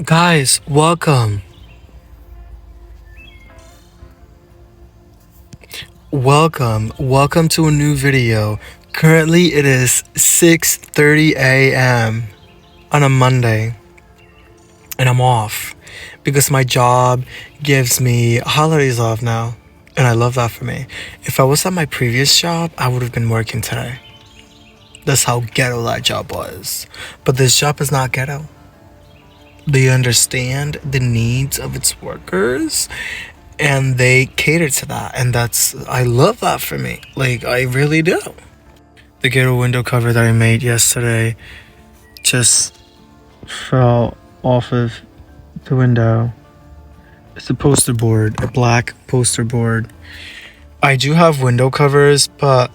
Guys, welcome. Welcome to a new video. Currently it is 6:30 a.m. on a Monday. And I'm off because my job gives me holidays off now. And I love that for me. If I was at my previous job, I would have been working today. That's how ghetto that job was. But this job is not ghetto. They understand the needs of its workers and they cater to that. And I love that for me. Like, I really do. The ghetto window cover that I made yesterday just fell off of the window. It's a poster board, a black poster board. I do have window covers, but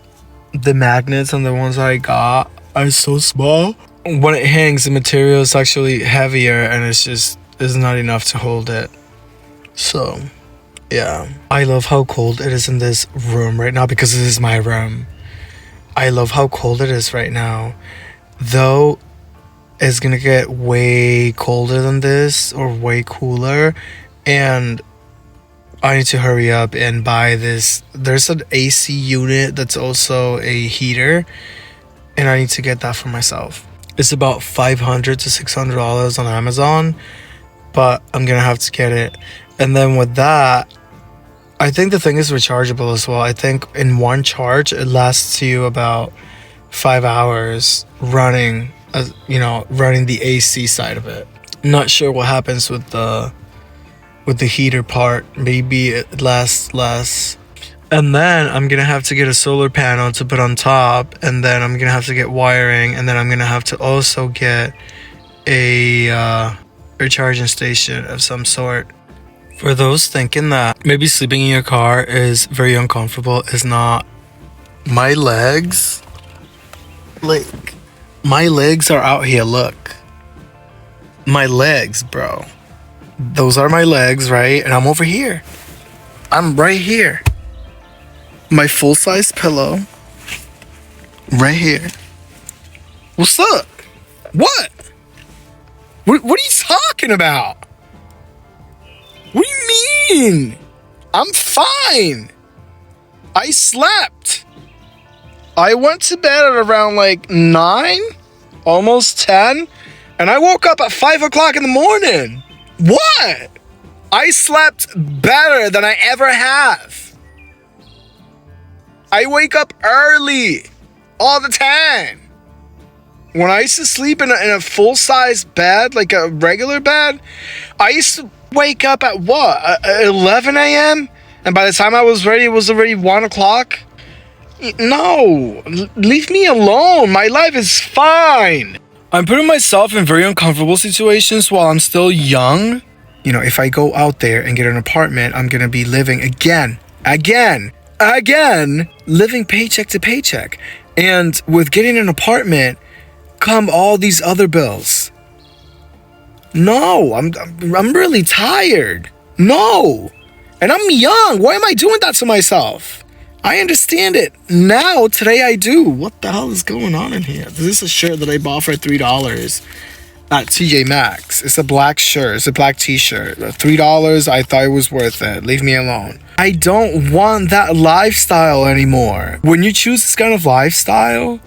the magnets on the ones I got are so small. When it hangs, the material is actually heavier and it's not enough to hold it. So, yeah. I love how cold it is in this room right now because this is my room. I love how cold it is right now. Though it's gonna get way colder than this or way cooler, and I need to hurry up and buy this. There's an AC unit that's also a heater, and I need to get that for myself. It's about $500 to $600 on Amazon, but I'm gonna have to get it. And then with that, I think the thing is rechargeable as well. I think in one charge it lasts you about 5 hours running, running the AC side of it. Not sure what happens with the heater part. Maybe it lasts less. And then I'm gonna have to get a solar panel to put on top, and then I'm gonna have to get wiring, and then I'm gonna have to also get a charging station of some sort. For those thinking that maybe sleeping in your car is very uncomfortable, it's not. My legs are out here, look. My legs, bro. Those are my legs, right? And I'm over here. I'm right here. My full-size pillow. Right here. What's up? What are you talking about? What do you mean? I'm fine. I slept. I went to bed at around 9, almost 10, and I woke up at 5 o'clock in the morning. What? I slept better than I ever have. I wake up early all the time. When I used to sleep in a full-size bed, like a regular bed, I used to wake up at 11 a.m.? And by the time I was ready, it was already 1 o'clock? No, leave me alone. My life is fine. I'm putting myself in very uncomfortable situations while I'm still young. If I go out there and get an apartment, I'm going to be living again, living paycheck to paycheck. And with getting an apartment come all these other bills. No, I'm really tired. No. And I'm young. Why am I doing that to myself? I understand it. Now, today I do. What the hell is going on in here? This is a shirt that I bought for $3 at TJ Maxx. It's a black shirt. It's a black t-shirt. $3, I thought it was worth it. Leave me alone. I don't want that lifestyle anymore. When you choose this kind of lifestyle,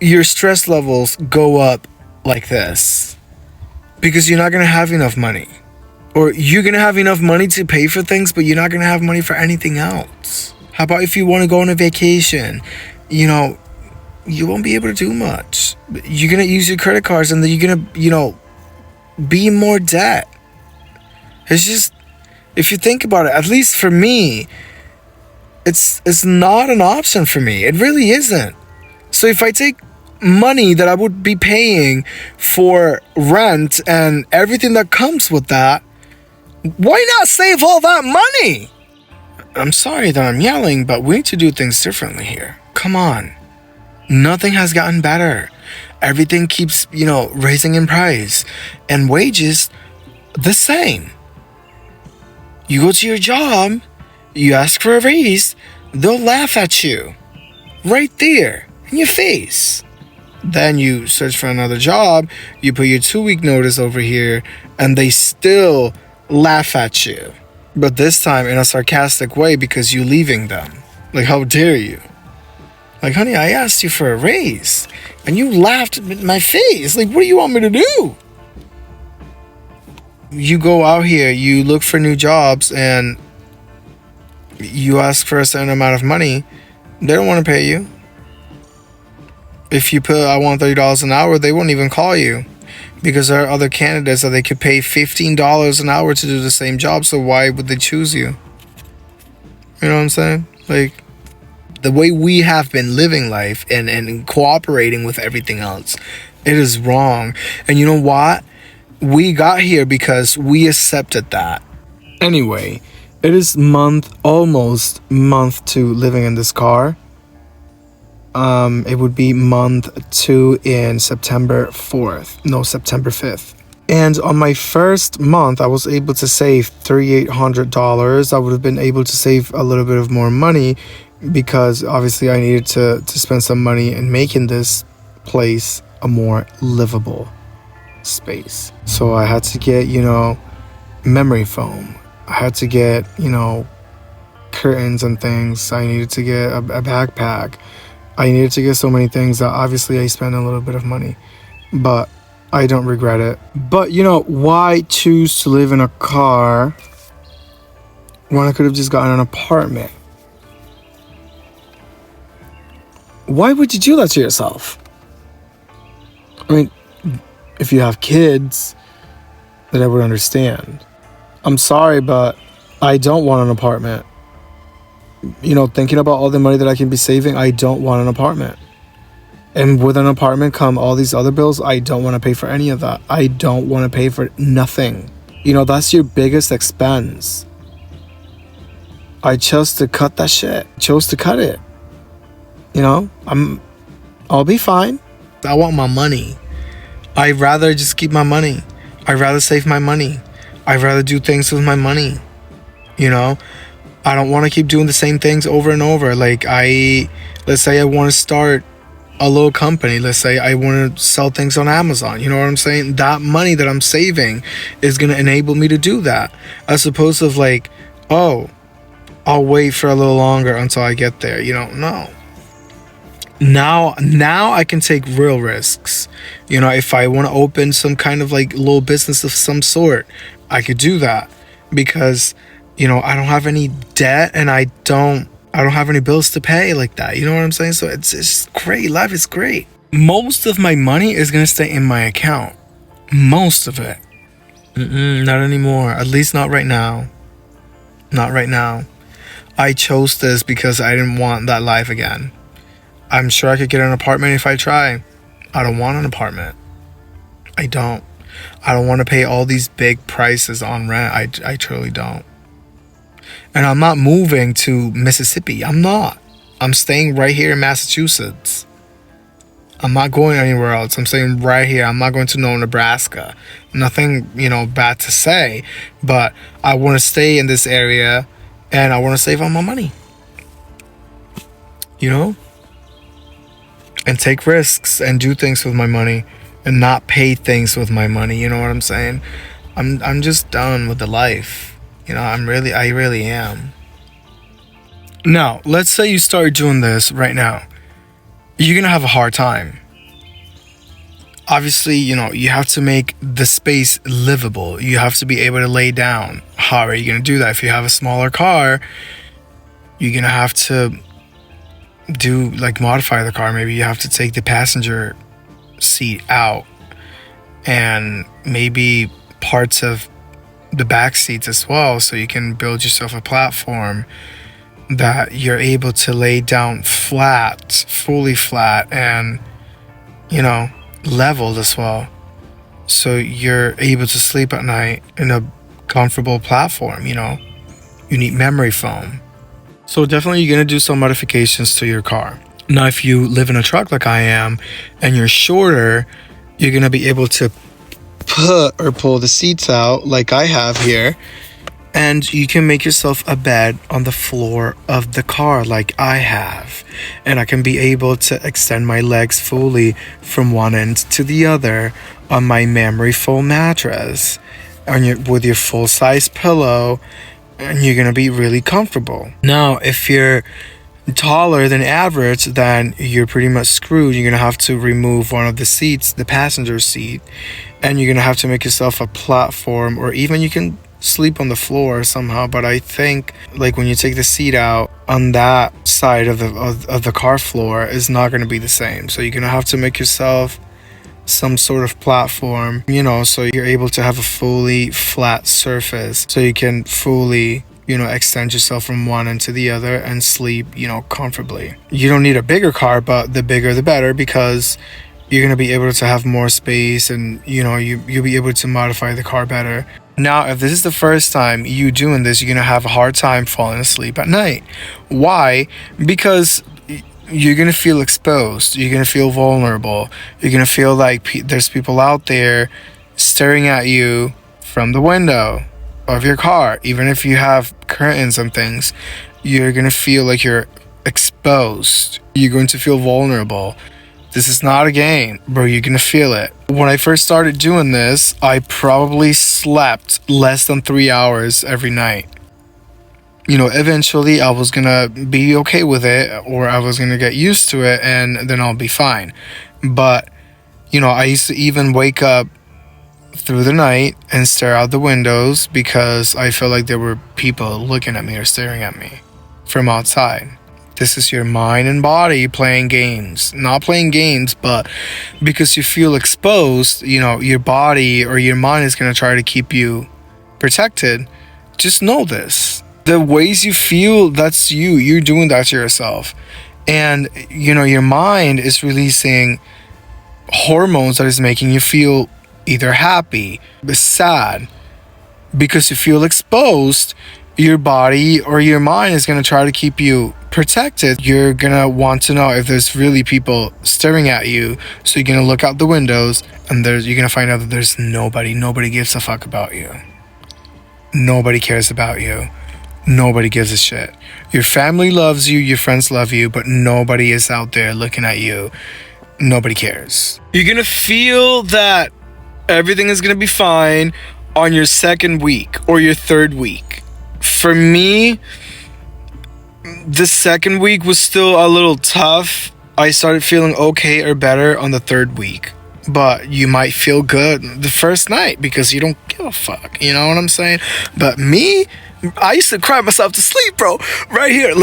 your stress levels go up like this. Because you're not going to have enough money. Or you're going to have enough money to pay for things, but you're not going to have money for anything else. How about if you want to go on a vacation? You won't be able to do much. You're going to use your credit cards and then you're going to, be in more debt. It's just, if you think about it, at least for me, it's not an option for me. It really isn't. So if I take money that I would be paying for rent and everything that comes with that, why not save all that money? I'm sorry that I'm yelling, but we need to do things differently here. Come on. Nothing has gotten better. Everything keeps, raising in price. And wages, the same. You go to your job, you ask for a raise, they'll laugh at you. Right there, in your face. Then you search for another job, you put your 2-week notice over here, and they still laugh at you. But this time in a sarcastic way because you're leaving them. Like, how dare you? Like, honey, I asked you for a raise, and you laughed in my face. Like, what do you want me to do? You go out here, you look for new jobs, and you ask for a certain amount of money. They don't want to pay you. If you put, I want $30 an hour, they won't even call you. Because there are other candidates that they could pay $15 an hour to do the same job, so why would they choose you? You know what I'm saying? Like, the way we have been living life and cooperating with everything else, it is wrong. And you know what? We got here because we accepted that. Anyway, it is almost month 2 living in this car. It would be month 2 in September 5th. And on my first month, I was able to save $3,800. I would have been able to save a little bit of more money because obviously I needed to spend some money in making this place a more livable space. So I had to get, memory foam. I had to get, curtains and things. I needed to get a backpack. I needed to get so many things that obviously I spent a little bit of money, but I don't regret it. But why choose to live in a car when I could have just gotten an apartment? Why would you do that to yourself? I mean, if you have kids, then I would understand. I'm sorry, but I don't want an apartment. Thinking about all the money that I can be saving, I don't want an apartment. And with an apartment come all these other bills. I don't want to pay for any of that. I don't want to pay for nothing. That's your biggest expense. I chose to cut that shit. Chose to cut it. I'll be fine. I want my money. I'd rather just keep my money. I'd rather save my money. I'd rather do things with my money. I don't want to keep doing the same things over and over. Like, let's say I want to start a little company. Let's say I want to sell things on Amazon. You know what I'm saying? That money that I'm saving is going to enable me to do that. As opposed to like, oh, I'll wait for a little longer until I get there. No. Now I can take real risks. If I want to open some kind of like little business of some sort, I could do that because I don't have any debt and I don't have any bills to pay like that. You know what I'm saying? So it's great. Life is great. Most of my money is going to stay in my account. Most of it. Not anymore. At least not right now. Not right now. I chose this because I didn't want that life again. I'm sure I could get an apartment if I try. I don't want an apartment. I don't want to pay all these big prices on rent. I truly don't. And I'm not moving to Mississippi. I'm not. I'm staying right here in Massachusetts. I'm not going anywhere else. I'm staying right here. I'm not going to Nebraska. Nothing, bad to say. But I want to stay in this area and I want to save all my money. And take risks and do things with my money and not pay things with my money. You know what I'm saying? I'm just done with the life. I really am. Now, let's say you start doing this right now. You're going to have a hard time. Obviously, you have to make the space livable. You have to be able to lay down. How are you going to do that? If you have a smaller car, you're going to have to modify the car. Maybe you have to take the passenger seat out and maybe parts of the back seats as well, so you can build yourself a platform that you're able to lay down fully flat and leveled as well, so you're able to sleep at night in a comfortable platform. You need memory foam. So definitely you're going to do some modifications to your car. Now, if you live in a truck like I am and you're shorter, you're going to be able to pull the seats out like I have here And you can make yourself a bed on the floor of the car like I have. And I can be able to extend my legs fully from one end to the other on my memory foam mattress with your full size pillow, and you're gonna be really comfortable. Now, if you're taller than average, then you're pretty much screwed. You're gonna have to remove one of the seats, the passenger seat, and you're gonna have to make yourself a platform, or even you can sleep on the floor somehow. But I think like when you take the seat out on that side of the car floor is not going to be the same, so you're going to have to make yourself some sort of platform, so you're able to have a fully flat surface, so you can fully extend yourself from one end to the other and sleep comfortably. You don't need a bigger car, but the bigger the better, because you're going to be able to have more space, and you'll be able to modify the car better. Now, if this is the first time you doing this, you're going to have a hard time falling asleep at night. Why? Because you're going to feel exposed. You're going to feel vulnerable. You're going to feel like there's people out there staring at you from the window of your car. Even if you have curtains and things, you're going to feel like you're exposed. You're going to feel vulnerable. This is not a game, bro. You're gonna feel it. When I first started doing this, I probably slept less than 3 hours every night. Eventually I was gonna be okay with it, or I was gonna get used to it, and then I'll be fine. But, I used to even wake up through the night and stare out the windows because I felt like there were people looking at me or staring at me from outside. This is your mind and body playing games. Not playing games, but because you feel exposed, your body or your mind is going to try to keep you protected. Just know this. The ways you feel, that's you. You're doing that to yourself. And, your mind is releasing hormones that is making you feel either happy or sad. Because you feel exposed, your body or your mind is going to try to keep you protected. You're going to want to know if there's really people staring at you. So you're going to look out the windows, and you're going to find out that there's nobody. Nobody gives a fuck about you. Nobody cares about you. Nobody gives a shit. Your family loves you. Your friends love you. But nobody is out there looking at you. Nobody cares. You're going to feel that everything is going to be fine on your second week or your third week. For me, the second week was still a little tough. I started feeling okay or better on the third week. But you might feel good the first night because you don't give a fuck. You know what I'm saying? But me, I used to cry myself to sleep, bro. Right here.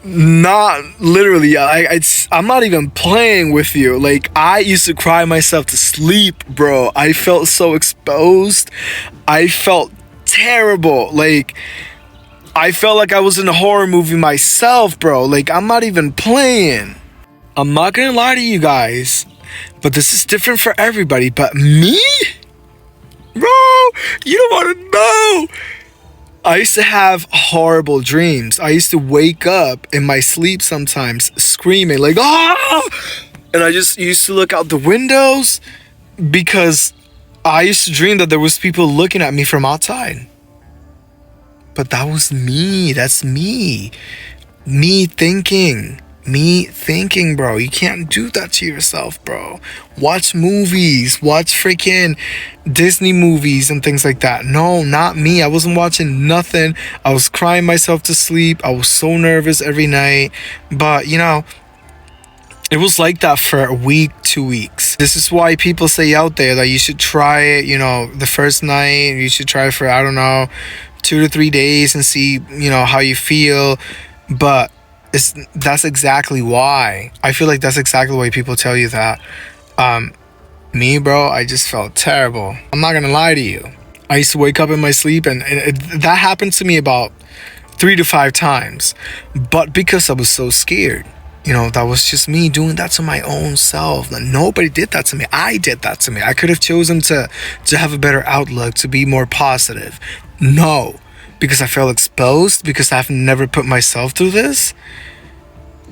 Not literally. I'm not even playing with you. Like, I used to cry myself to sleep, bro. I felt so exposed. I felt terrible. Like, I felt like I was in a horror movie myself, bro. Like, I'm not even playing. I'm not gonna lie to you guys, but this is different for everybody. But me? Bro, you don't want to know. I used to have horrible dreams. I used to wake up in my sleep sometimes screaming like, ah! And I just used to look out the windows because I used to dream that there was people looking at me from outside. But that was me. That's me. Me thinking, bro. You can't do that to yourself, bro. Watch movies. Watch freaking Disney movies and things like that. No, not me. I wasn't watching nothing. I was crying myself to sleep. I was so nervous every night. But, it was like that for a week, 2 weeks. This is why people say out there that you should try it, the first night. You should try it for, 2 to 3 days and see, how you feel. But that's exactly why. I feel like that's exactly why people tell you that. Me, bro, I just felt terrible. I'm not gonna lie to you. I used to wake up in my sleep, and that happened to me about 3 to 5 times. But because I was so scared, that was just me doing that to my own self. Nobody did that to me. I did that to me. I could have chosen to have a better outlook, to be more positive. No, because I felt exposed, because I've never put myself through this.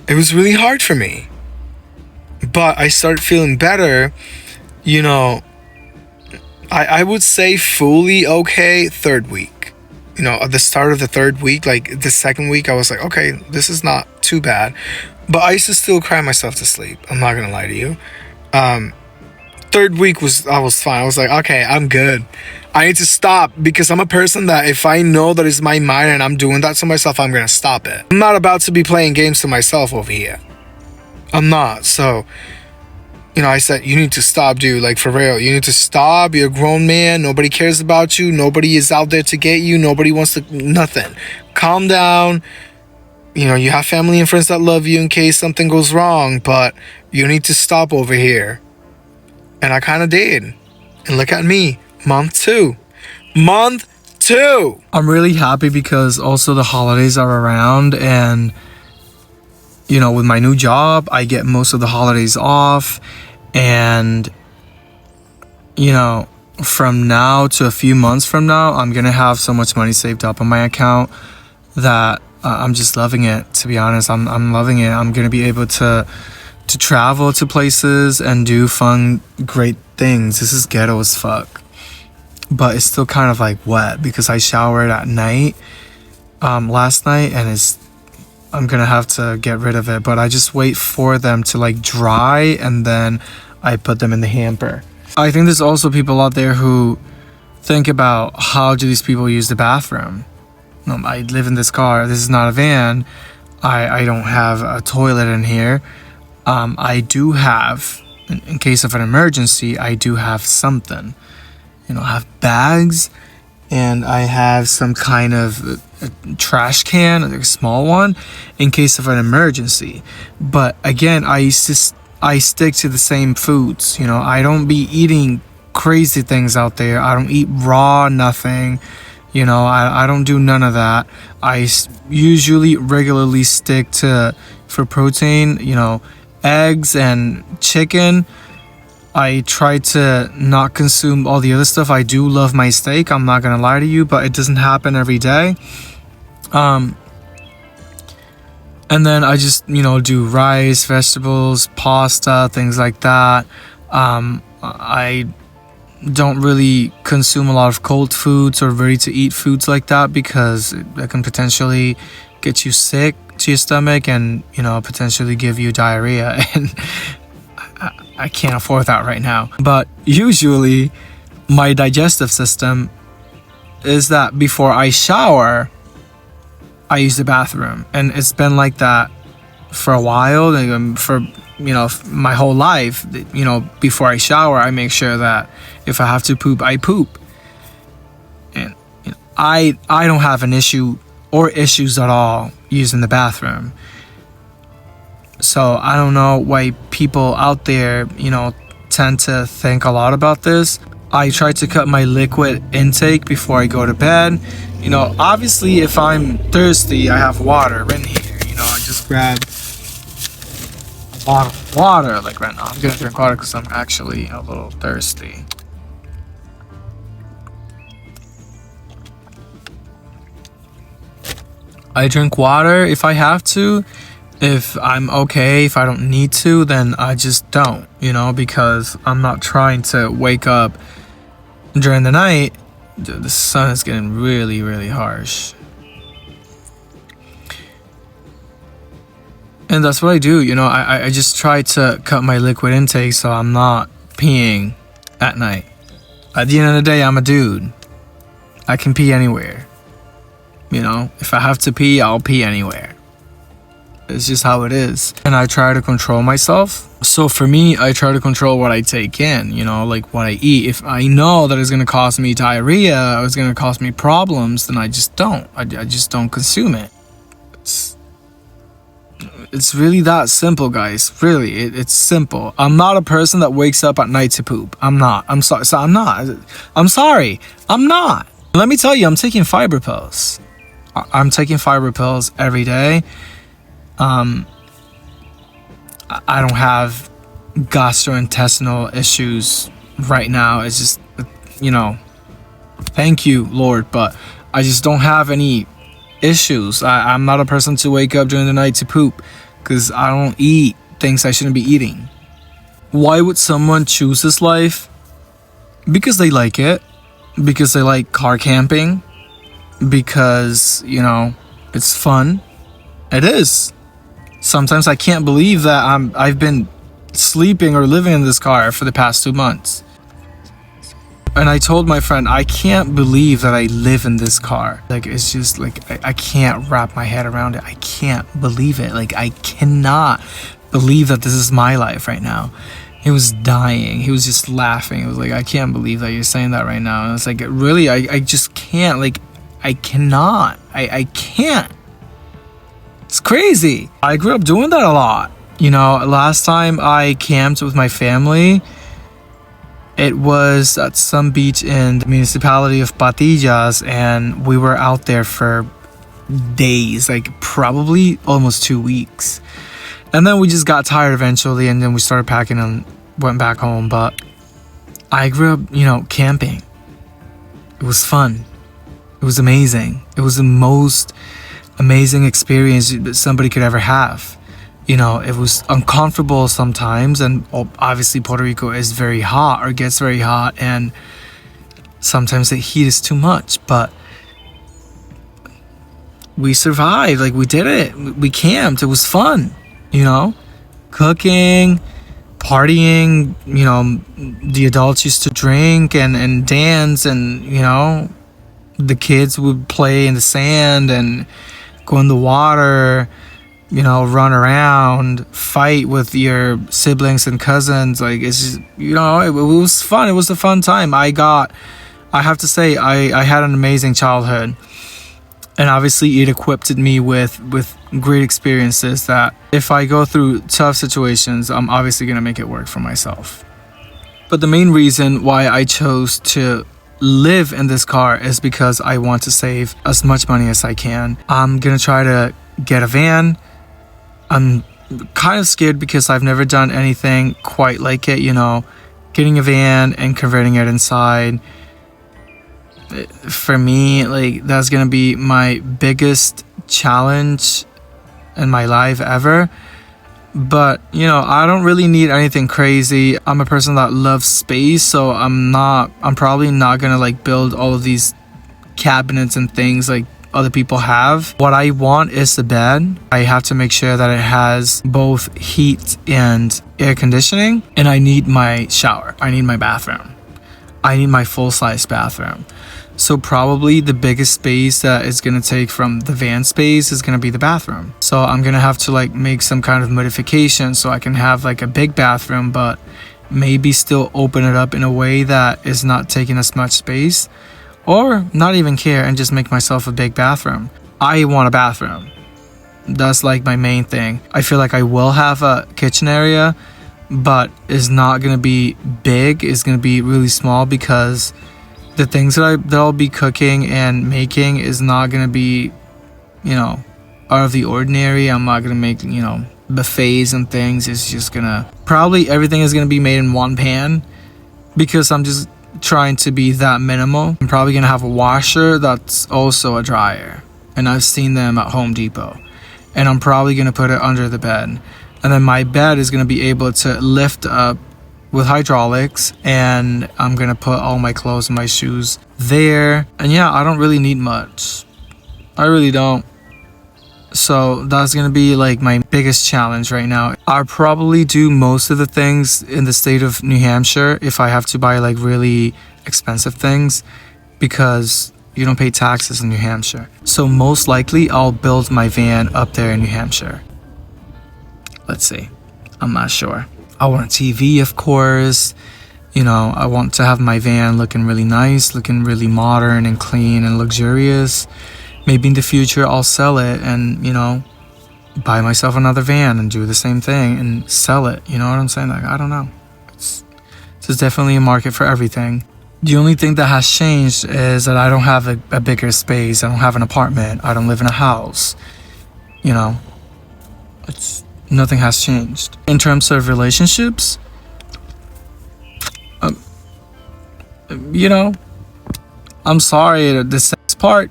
It was really hard for me. But I started feeling better, I I would say fully okay third week. You know, at the start of the third week, like the second week, I was like, okay, this is not too bad. But I used to still cry myself to sleep. I'm not gonna lie to you. Third week I was fine. I was like, okay, I'm good. I need to stop, because I'm a person that if I know that it's my mind and I'm doing that to myself, I'm gonna stop it. I'm not about to be playing games to myself over here. I'm not. So, you know, I said, you need to stop, dude. Like, for real, you need to stop. You're a grown man. Nobody cares about you. Nobody is out there to get you. Nobody wants to, nothing. Calm down. You know, you have family and friends that love you in case something goes wrong, but you need to stop over here. And I kind of did. And look at me. Month two. I'm really happy because also the holidays are around, and you know, with my new job, I get most of the holidays off. And you know, from now to a few months from now, I'm gonna have so much money saved up on my account that I'm just loving it. To be honest, I'm loving it. I'm gonna be able to travel to places and do fun, great things. This is ghetto as fuck, but it's still kind of like wet because I showered at night last night, and I'm gonna have to get rid of it, but I just wait for them to like dry and then I put them in the hamper. I think there's also people out there who think about, how do these people use the bathroom? I live in this car. This is not a van. I don't have a toilet in here. I do have, in case of an emergency, I do have something. You know, I have bags, and I have some kind of a trash can, a small one, in case of an emergency. But again, I stick to the same foods. You know, I don't be eating crazy things out there. I don't eat raw nothing. You know, I don't do none of that. I usually regularly stick to, for protein, you know, eggs and chicken. I try to not consume all the other stuff. I do love my steak, I'm not gonna lie to you, but it doesn't happen every day. And then I just, you know, do rice, vegetables, pasta, things like that. I don't really consume a lot of cold foods or ready to eat foods like that, because it can potentially get you sick to your stomach and, you know, potentially give you diarrhea, and I can't afford that right now. But usually my digestive system is that before I shower, I use the bathroom, and it's been like that for a while, for, you know, my whole life. You know, before I shower, I make sure that if I have to poop, I poop. And you know, I don't have an issue or issues at all using the bathroom. So I don't know why people out there, you know, tend to think a lot about this. I try to cut my liquid intake before I go to bed. You know, obviously if I'm thirsty, I have water in here. You know, I just grab a bottle of water. Like right now, I'm gonna drink water because I'm actually a little thirsty. I drink water if I have to. If I'm okay, if I don't need to, then I just don't, you know, because I'm not trying to wake up during the night. The sun is getting really, really harsh. And that's what I do, you know, I just try to cut my liquid intake so I'm not peeing at night. At the end of the day, I'm a dude. I can pee anywhere. You know, if I have to pee, I'll pee anywhere. It's just how it is. And I try to control myself. So for me, I try to control what I take in, you know, like what I eat. If I know that it's going to cause me diarrhea or it's going to cause me problems, then I just don't. I just don't consume it. It's really that simple, guys. Really, it's simple. I'm not a person that wakes up at night to poop. I'm not. I'm sorry. So I'm not. I'm sorry. I'm not. Let me tell you, I'm taking fiber pills. I'm taking fiber pills every day. I don't have gastrointestinal issues right now. It's just, you know, thank you, Lord, but I just don't have any issues. I'm not a person to wake up during the night to poop because I don't eat things I shouldn't be eating. Why would someone choose this life? because they like it, because they like car camping, because, you know, it's fun. It is. Sometimes I can't believe that I've been sleeping or living in this car for the past 2 months. And I told my friend, I can't believe that I live in this car. Like, it's just like, I can't wrap my head around it. I can't believe it. Like, I cannot believe that this is my life right now. He was dying. He was just laughing. It was like, I can't believe that you're saying that right now. And it's like, really, I just can't. Like, I cannot. I can't. It's crazy. I grew up doing that a lot. You know, last time I camped with my family, it was at some beach in the municipality of Patillas, and we were out there for days, like probably almost 2 weeks. And then we just got tired eventually, and then we started packing and went back home. But I grew up, you know, camping. It was fun. It was amazing. It was the most amazing experience that somebody could ever have. You know, it was uncomfortable sometimes, and obviously Puerto Rico is very hot, or gets very hot, and sometimes the heat is too much, but we survived. Like, we did it. We camped. It was fun, you know, cooking, partying. You know, the adults used to drink and dance, and, you know, the kids would play in the sand and go in the water, you know, run around, fight with your siblings and cousins. Like, it's just, you know, it was fun. It was a fun time. I have to say, I had an amazing childhood, and obviously it equipped me with great experiences that if I go through tough situations, I'm obviously going to make it work for myself. But the main reason why I chose to live in this car is because I want to save as much money as I can. I'm going to try to get a van. I'm kind of scared because I've never done anything quite like it, you know, getting a van and converting it inside. For me, like, that's gonna be my biggest challenge in my life ever. But, you know, I don't really need anything crazy. I'm a person that loves space, so I'm probably not gonna like build all of these cabinets and things like other people have. What I want is the bed. I have to make sure that it has both heat and air conditioning, and I need my shower. I need my bathroom. I need my full-size bathroom. So probably the biggest space that it's gonna take from the van space is gonna be the bathroom. So I'm gonna have to like make some kind of modification so I can have like a big bathroom, but maybe still open it up in a way that is not taking as much space, or not even care and just make myself a big bathroom. I want a bathroom. That's like my main thing. I feel like I will have a kitchen area, but it's not gonna be big. It's gonna be really small, because the things that I'll be cooking and making is not gonna be, you know, out of the ordinary. I'm not gonna make, you know, buffets and things. It's just gonna, probably everything is gonna be made in one pan, because I'm just trying to be that minimal. I'm probably gonna have a washer that's also a dryer, and I've seen them at Home Depot, and I'm probably gonna put it under the bed, and then my bed is gonna be able to lift up with hydraulics, and I'm gonna put all my clothes and my shoes there. And yeah, I don't really need much. I really don't. So that's gonna be like my biggest challenge right now. I'll probably do most of the things in the state of New Hampshire if I have to buy like really expensive things, because you don't pay taxes in New Hampshire. So most likely I'll build my van up there in New Hampshire. Let's see. I'm not sure. I want a TV, of course. You know, I want to have my van looking really nice, looking really modern and clean and luxurious. Maybe in the future I'll sell it and, you know, buy myself another van and do the same thing and sell it. You know what I'm saying? Like, I don't know. There's definitely a market for everything. The only thing that has changed is that I don't have a bigger space. I don't have an apartment. I don't live in a house. You know, nothing has changed. In terms of relationships, you know, I'm sorry, the sex part,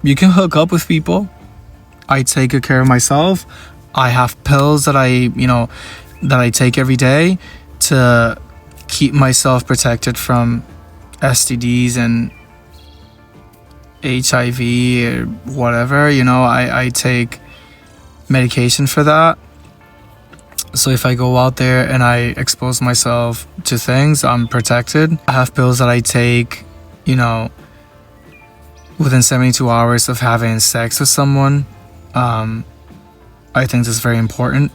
you can hook up with people. I take good care of myself. I have pills that I take every day to keep myself protected from STDs and HIV or whatever, you know, I take medication for that. So if I go out there and I expose myself to things, I'm protected. I have pills that I take, you know, within 72 hours of having sex with someone. I think this is very important.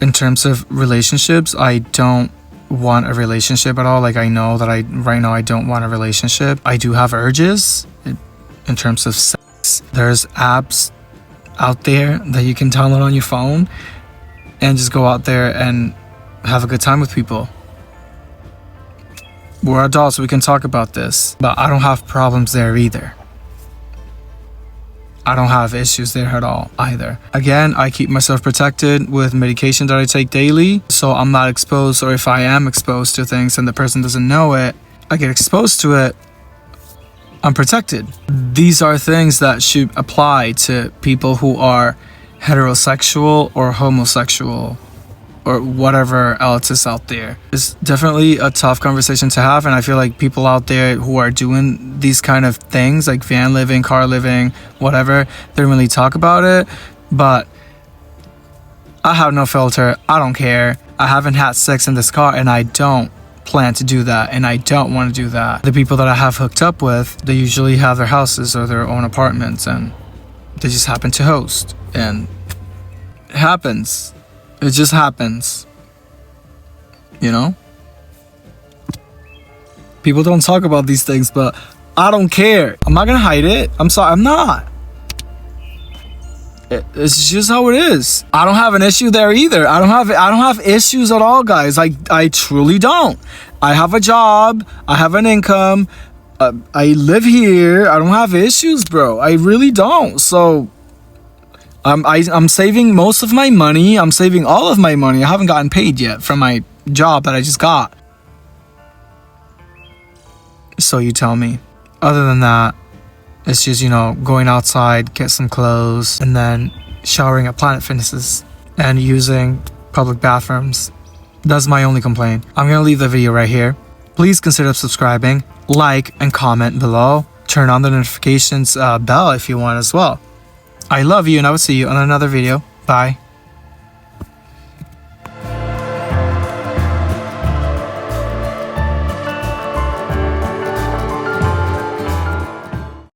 In terms of relationships, I don't want a relationship at all. Like, I know that right now I don't want a relationship. I do have urges in terms of sex. There's apps out there that you can download on your phone and just go out there and have a good time with people. We're adults, we can talk about this, but I don't have problems there either. I don't have issues there at all either. Again, I keep myself protected with medication that I take daily, so I'm not exposed, or if I am exposed to things and the person doesn't know it, I get exposed to it, I'm protected. These are things that should apply to people who are heterosexual or homosexual or whatever else is out there. It's definitely a tough conversation to have, and I feel like people out there who are doing these kind of things, like van living, car living, whatever, they don't really talk about it. But I have no filter. I don't care. I haven't had sex in this car, and I don't plan to do that, and I don't want to do that. The people that I have hooked up with, they usually have their houses or their own apartments, and they just happen to host, and it happens. It just happens, you know? People don't talk about these things, but I don't care. I'm not gonna hide it. I'm sorry, I'm not. It's just how it is. I don't have an issue there either. I don't have issues at all, guys. I truly don't. I have a job. I have an income. I live here. I don't have issues, bro. I really don't. So I'm saving most of my money. I'm saving all of my money. I haven't gotten paid yet from my job that I just got. So you tell me. Other than that, it's just, you know, going outside, get some clothes, and then showering at Planet Fitnesses and using public bathrooms. That's my only complaint. I'm gonna leave the video right here. Please consider subscribing, like, and comment below. Turn on the notifications bell if you want as well. I love you, and I will see you on another video. Bye.